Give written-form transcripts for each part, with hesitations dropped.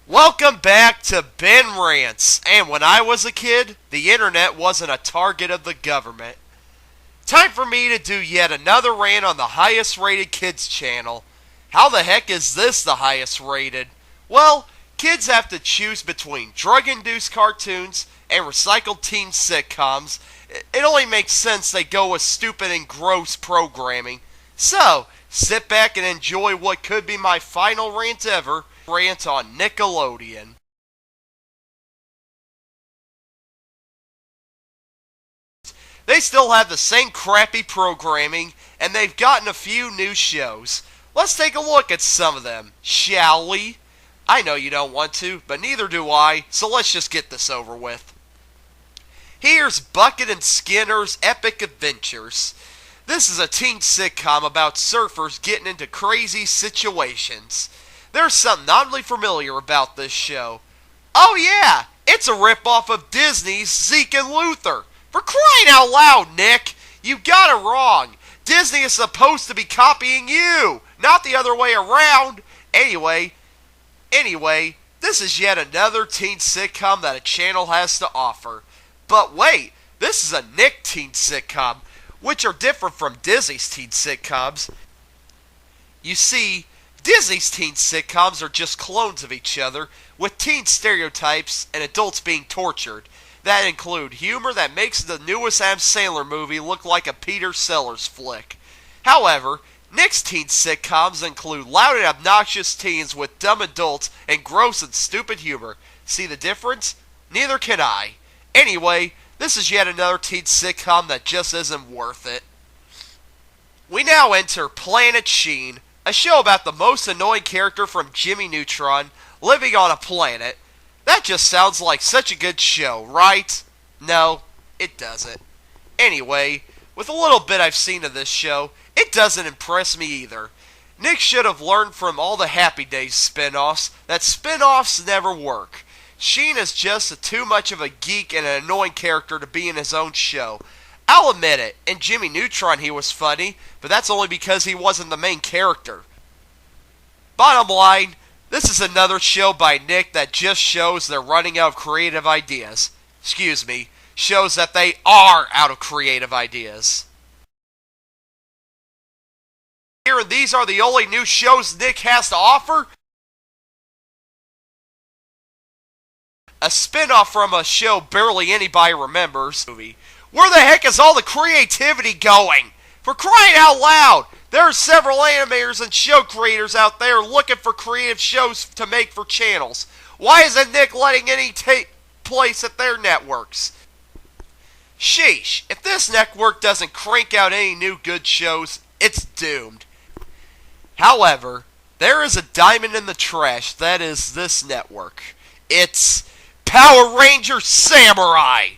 Welcome back to Ben Rants, and when I was a kid, the internet wasn't a target of the government. Time for me to do yet another rant on the highest rated kids channel. How the heck is this the highest rated? Well, kids have to choose between drug-induced cartoons and recycled teen sitcoms. It only makes sense they go with stupid and gross programming. So, sit back and enjoy what could be my final rant ever. Rant on Nickelodeon. They still have the same crappy programming, and they've gotten a few new shows. Let's take a look at some of them, shall we? I know you don't want to, but neither do I, so let's just get this over with. Here's Bucket and Skinner's Epic Adventures. This is a teen sitcom about surfers getting into crazy situations. There's something oddly familiar about this show. Oh yeah, it's a ripoff of Disney's Zeke and Luther. For crying out loud, Nick! You got it wrong. Disney is supposed to be copying you, not the other way around. Anyway, this is yet another teen sitcom that a channel has to offer. But wait, this is a Nick teen sitcom, which are different from Disney's teen sitcoms. You see, Disney's teen sitcoms are just clones of each other, with teen stereotypes and adults being tortured. That include humor that makes the newest Adam Sandler movie look like a Peter Sellers flick. However, Nick's teen sitcoms include loud and obnoxious teens with dumb adults and gross and stupid humor. See the difference? Neither can I. Anyway, this is yet another teen sitcom that just isn't worth it. We now enter Planet Sheen, a show about the most annoying character from Jimmy Neutron living on a planet. That just sounds like such a good show, right? No, it doesn't. Anyway, with a little bit I've seen of this show, it doesn't impress me either. Nick should have learned from all the Happy Days spin-offs that spin-offs never work. Sheen is just too much of a geek and an annoying character to be in his own show. I'll admit it, in Jimmy Neutron he was funny, but that's only because he wasn't the main character. Bottom line, this is another show by Nick that just shows they're running out of creative ideas. Excuse me, shows that they are out of creative ideas. Here, and these are the only new shows Nick has to offer? A spin-off from a show barely anybody remembers. Where the heck is all the creativity going? For crying out loud, there are several animators and show creators out there looking for creative shows to make for channels. Why isn't Nick letting any take place at their networks? Sheesh, if this network doesn't crank out any new good shows, it's doomed. However, there is a diamond in the trash that is this network. It's Power Ranger Samurai!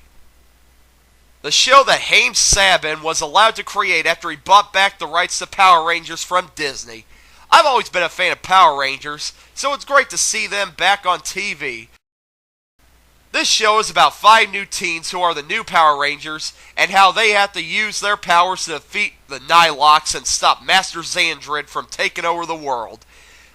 The show that Haim Sabin was allowed to create after he bought back the rights to Power Rangers from Disney. I've always been a fan of Power Rangers, so it's great to see them back on TV. This show is about 5 new teens who are the new Power Rangers, and how they have to use their powers to defeat the Nilox and stop Master Xandrid from taking over the world.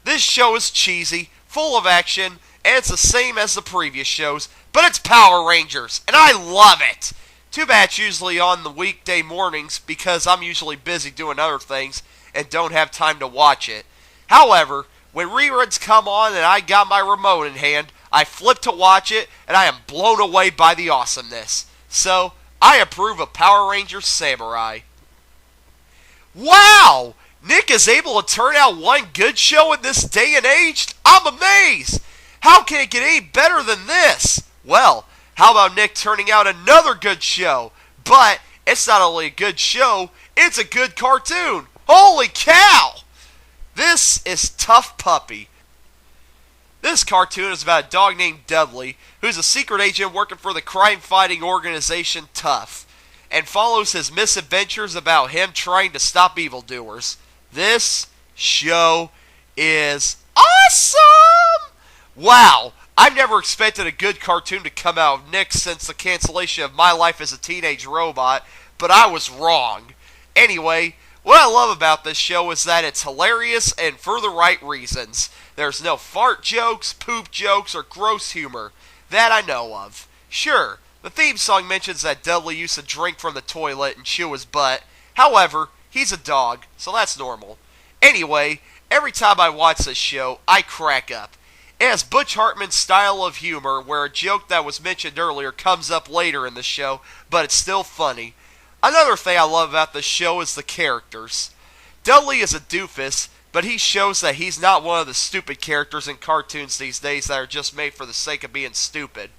This show is cheesy, full of action, and it's the same as the previous shows, but it's Power Rangers, and I love it! Too bad it's usually on the weekday mornings because I'm usually busy doing other things and don't have time to watch it. However, when reruns come on and I got my remote in hand, I flip to watch it and I am blown away by the awesomeness. So, I approve of Power Rangers Samurai. Wow! Nick is able to turn out one good show in this day and age? I'm amazed! How can it get any better than this? Well, how about Nick turning out another good show? But it's not only a good show, it's a good cartoon. Holy cow! This is Tough Puppy. This cartoon is about a dog named Dudley, who's a secret agent working for the crime-fighting organization Tough, and follows his misadventures about him trying to stop evildoers. This show is awesome! Wow! I've never expected a good cartoon to come out of Nick since the cancellation of My Life as a Teenage Robot, but I was wrong. Anyway, What I love about this show is that it's hilarious and for the right reasons. There's no fart jokes, poop jokes, or gross humor. That I know of. Sure, the theme song mentions that Dudley used to drink from the toilet and chew his butt. However, he's a dog, so that's normal. Anyway, every time I watch this show, I crack up. It has Butch Hartman's style of humor, where a joke that was mentioned earlier comes up later in the show, but it's still funny. Another thing I love about this show is the characters. Dudley is a doofus, but he shows that he's not one of the stupid characters in cartoons these days that are just made for the sake of being stupid.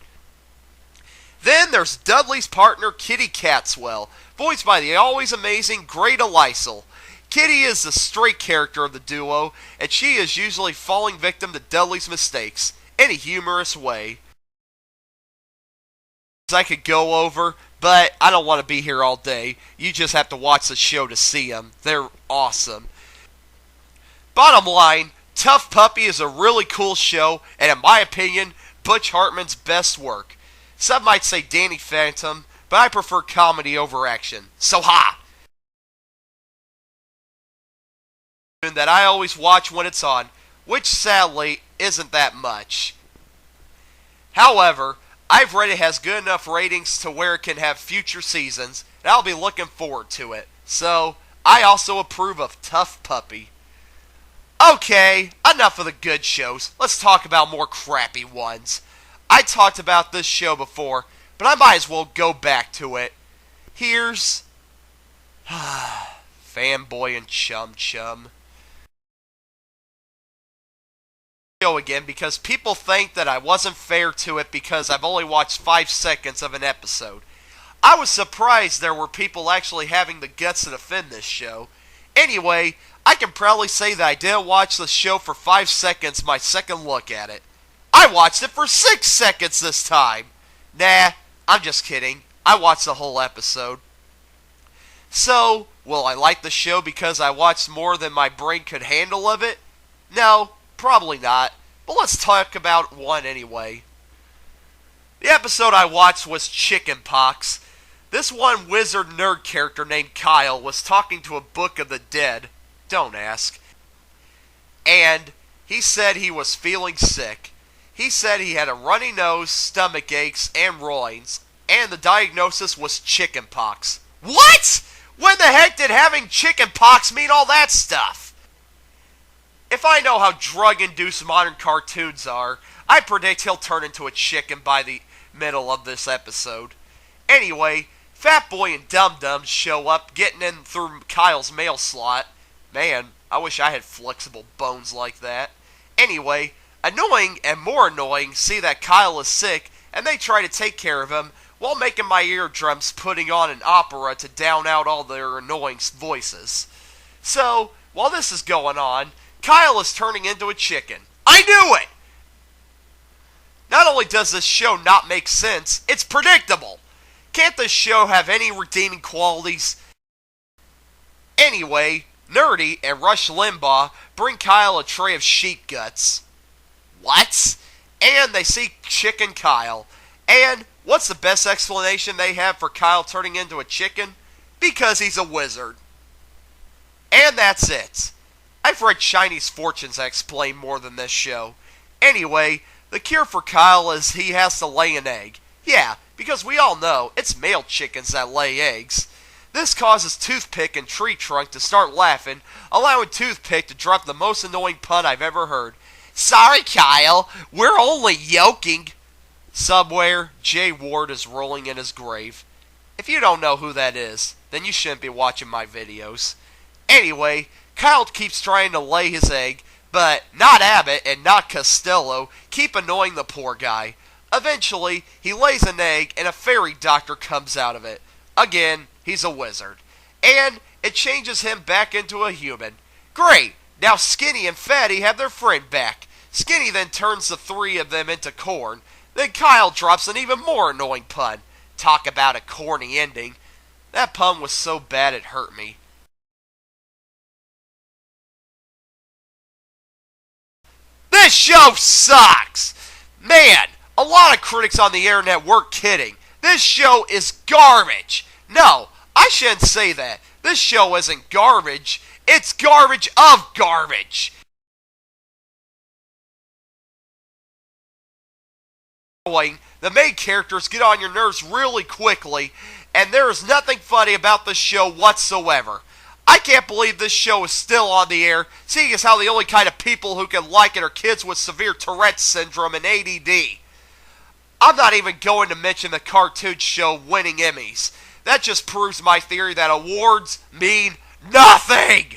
Then there's Dudley's partner, Kitty Catswell, voiced by the always amazing Greta Lysel. Kitty is the straight character of the duo, and she is usually falling victim to Dudley's mistakes, in a humorous way. I could go over, but I don't want to be here all day. You just have to watch the show to see them. They're awesome. Bottom line, Tough Puppy is a really cool show, and in my opinion, Butch Hartman's best work. Some might say Danny Phantom, but I prefer comedy over action. So ha! That I always watch when it's on, which sadly isn't that much. However, I've read it has good enough ratings to where it can have future seasons, and I'll be looking forward to it. So, I also approve of Tough Puppy. Okay, enough of the good shows. Let's talk about more crappy ones. I talked about this show before, but I might as well go back to it. Here's Fanboy and Chum Chum. Again, because people think that I wasn't fair to it because I've only watched 5 seconds of an episode. I was surprised there were people actually having the guts to defend this show. Anyway, I can proudly say that I didn't watch the show for 5 seconds my second look at it. I watched it for 6 seconds this time. Nah, I'm just kidding. I watched the whole episode. So, will I like the show because I watched more than my brain could handle of it? No. Probably not, but let's talk about one anyway. The episode I watched was Chicken Pox. This one wizard nerd character named Kyle was talking to a book of the dead. Don't ask. And he said he was feeling sick. He said he had a runny nose, stomach aches, and roins, and the diagnosis was chicken pox. What? When the heck did having chicken pox mean all that stuff? If I know how drug-induced modern cartoons are, I predict he'll turn into a chicken by the middle of this episode. Anyway, Fat Boy and Dum Dum show up, getting in through Kyle's mail slot. Man, I wish I had flexible bones like that. Anyway, annoying and more annoying see that Kyle is sick, and they try to take care of him, while making my eardrums putting on an opera to drown out all their annoying voices. So, while this is going on, Kyle is turning into a chicken. I knew it! Not only does this show not make sense, it's predictable. Can't this show have any redeeming qualities? Anyway, Nerdy and Rush Limbaugh bring Kyle a tray of sheep guts. What? And they see Chicken Kyle. And what's the best explanation they have for Kyle turning into a chicken? Because he's a wizard. And that's it. I've read Chinese fortunes that explain more than this show. Anyway, the cure for Kyle is he has to lay an egg. Yeah, because we all know it's male chickens that lay eggs. This causes Toothpick and Tree Trunk to start laughing, allowing Toothpick to drop the most annoying pun I've ever heard. Sorry, Kyle, we're only yoking. Somewhere, Jay Ward is rolling in his grave. If you don't know who that is, then you shouldn't be watching my videos. Anyway, Kyle keeps trying to lay his egg, but not Abbott and not Costello keep annoying the poor guy. Eventually, he lays an egg and a fairy doctor comes out of it. Again, he's a wizard. And it changes him back into a human. Great! Now Skinny and Fatty have their friend back. Skinny then turns the three of them into corn. Then Kyle drops an even more annoying pun. Talk about a corny ending. That pun was so bad it hurt me. This show sucks! Man, a lot of critics on the internet weren't kidding. This show is garbage. No, I shouldn't say that, This show isn't garbage. It's garbage of garbage. The main characters get on your nerves really quickly, and there is nothing funny about this show whatsoever. I can't believe this show is still on the air, seeing as how the only kind of people who can like it are kids with severe Tourette's syndrome and ADD. I'm not even going to mention the cartoon show winning Emmys. That just proves my theory that awards mean nothing!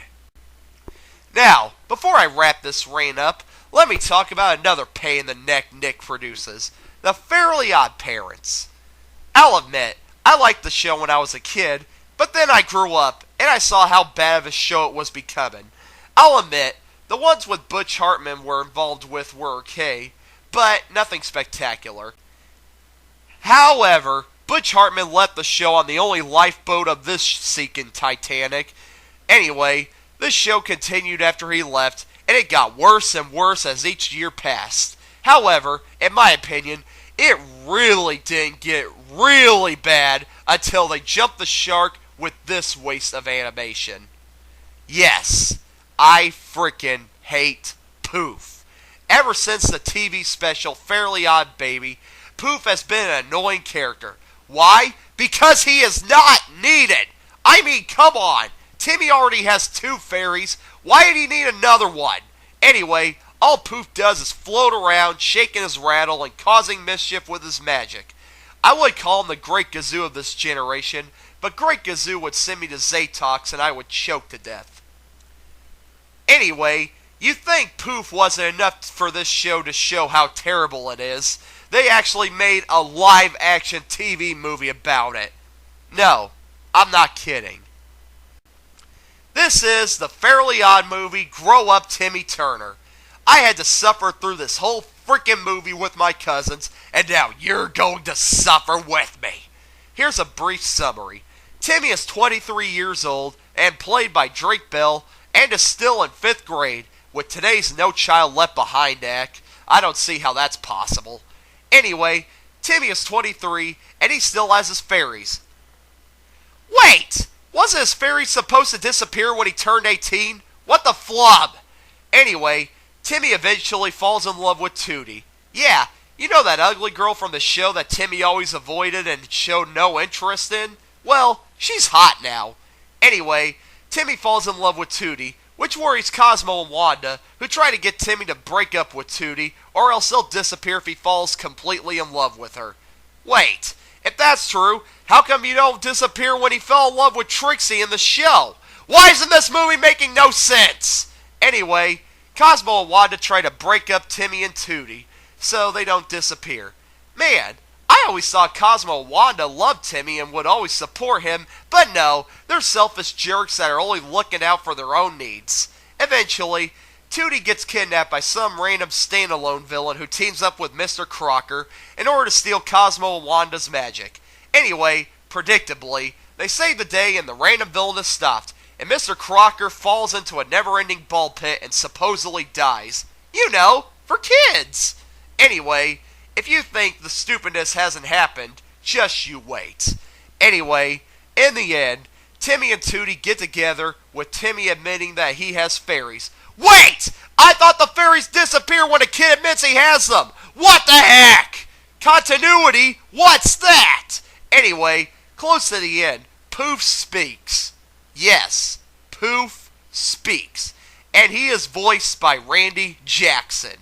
Now, before I wrap this rant up, let me talk about another pain in the neck Nick produces. The Fairly OddParents. I'll admit, I liked the show when I was a kid, but then I grew up, and I saw how bad of a show it was becoming. I'll admit, the ones with Butch Hartman were involved with were okay, but nothing spectacular. However, Butch Hartman left the show on the only lifeboat of this sinking Titanic. Anyway, this show continued after he left, and it got worse and worse as each year passed. However, in my opinion, it really didn't get really bad until they jumped the shark with this waste of animation. Yes, I frickin' hate Poof. Ever since the TV special Fairly Odd Baby, Poof has been an annoying character. Why? Because he is not needed. I mean, come on. Timmy already has 2 fairies. Why did he need another one? Anyway, all Poof does is float around, shaking his rattle and causing mischief with his magic. I would call him the Great Gazoo of this generation, but Great Gazoo would send me to Zatox and I would choke to death. Anyway, you think Poof wasn't enough for this show to show how terrible it is. They actually made a live-action TV movie about it. No, I'm not kidding. This is the Fairly Odd movie Grow Up Timmy Turner. I had to suffer through this whole freaking movie with my cousins, and now you're going to suffer with me. Here's a brief summary. Timmy is 23 years old and played by Drake Bell and is still in 5th grade. With today's No Child Left Behind Act, I don't see how that's possible. Anyway, Timmy is 23 and he still has his fairies. Wait! Wasn't his fairies supposed to disappear when he turned 18? What the flub? Anyway, Timmy eventually falls in love with Tootie. Yeah, you know that ugly girl from the show that Timmy always avoided and showed no interest in? Well, she's hot now. Anyway, Timmy falls in love with Tootie, which worries Cosmo and Wanda, who try to get Timmy to break up with Tootie, or else he'll disappear if he falls completely in love with her. Wait, if that's true, how come you don't disappear when he fell in love with Trixie in the show? Why isn't this movie making no sense? Anyway, Cosmo and Wanda try to break up Timmy and Tootie, so they don't disappear. Man, I always thought Cosmo and Wanda loved Timmy and would always support him, but no, they're selfish jerks that are only looking out for their own needs. Eventually, Tootie gets kidnapped by some random standalone villain who teams up with Mr. Crocker in order to steal Cosmo and Wanda's magic. Anyway, predictably, they save the day and the random villain is stopped, and Mr. Crocker falls into a never-ending ball pit and supposedly dies. You know, for kids! Anyway, if you think the stupidness hasn't happened, just you wait. Anyway, in the end, Timmy and Tootie get together, with Timmy admitting that he has fairies. Wait! I thought the fairies disappear when a kid admits he has them! What the heck? Continuity? What's that? Anyway, close to the end, Poof speaks. Yes, Poof speaks. And he is voiced by Randy Jackson.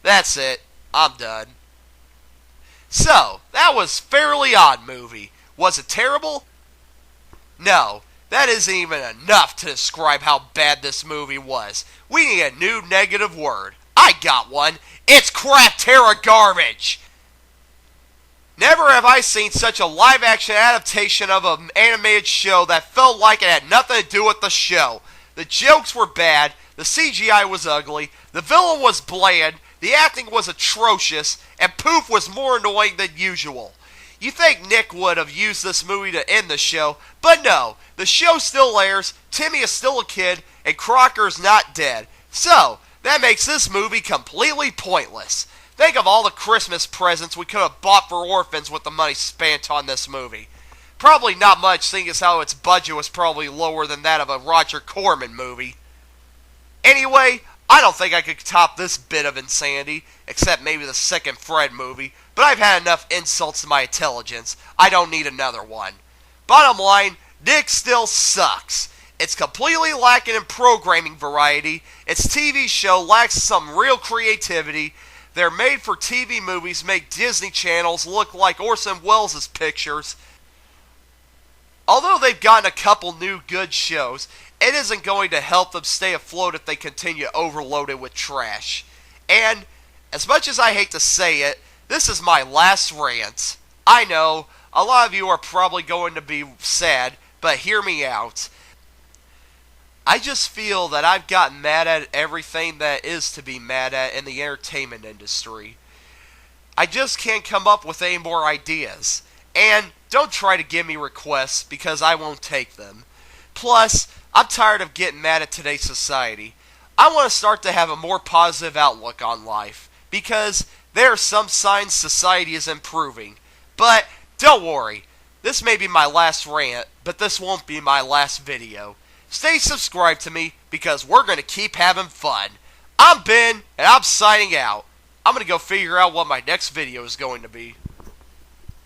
That's it. I'm done. So, that was Fairly Odd Movie. Was it terrible? No, that isn't even enough to describe how bad this movie was. We need a new negative word. I got one. It's crap-terra garbage. Never have I seen such a live-action adaptation of an animated show that felt like it had nothing to do with the show. The jokes were bad, the CGI was ugly, the villain was bland, the acting was atrocious, and Poof was more annoying than usual. You think Nick would have used this movie to end the show, but no, the show still airs, Timmy is still a kid, and Crocker is not dead. So, that makes this movie completely pointless. Think of all the Christmas presents we could have bought for orphans with the money spent on this movie. Probably not much, seeing as how its budget was probably lower than that of a Roger Corman movie. Anyway, I don't think I could top this bit of insanity, except maybe the second Fred movie, but I've had enough insults to my intelligence. I don't need another one. Bottom line, Nick still sucks. It's completely lacking in programming variety. Its TV show lacks some real creativity. Their made-for-TV movies make Disney channels look like Orson Welles' pictures. Although they've gotten a couple new good shows, it isn't going to help them stay afloat if they continue overloaded with trash. And, as much as I hate to say it, this is my last rant. I know, a lot of you are probably going to be sad, but hear me out. I just feel that I've gotten mad at everything that is to be mad at in the entertainment industry. I just can't come up with any more ideas. And don't try to give me requests because I won't take them. Plus, I'm tired of getting mad at today's society. I want to start to have a more positive outlook on life because there are some signs society is improving. But don't worry, this may be my last rant, but this won't be my last video. Stay subscribed to me because we're going to keep having fun. I'm Ben, and I'm signing out. I'm going to go figure out what my next video is going to be.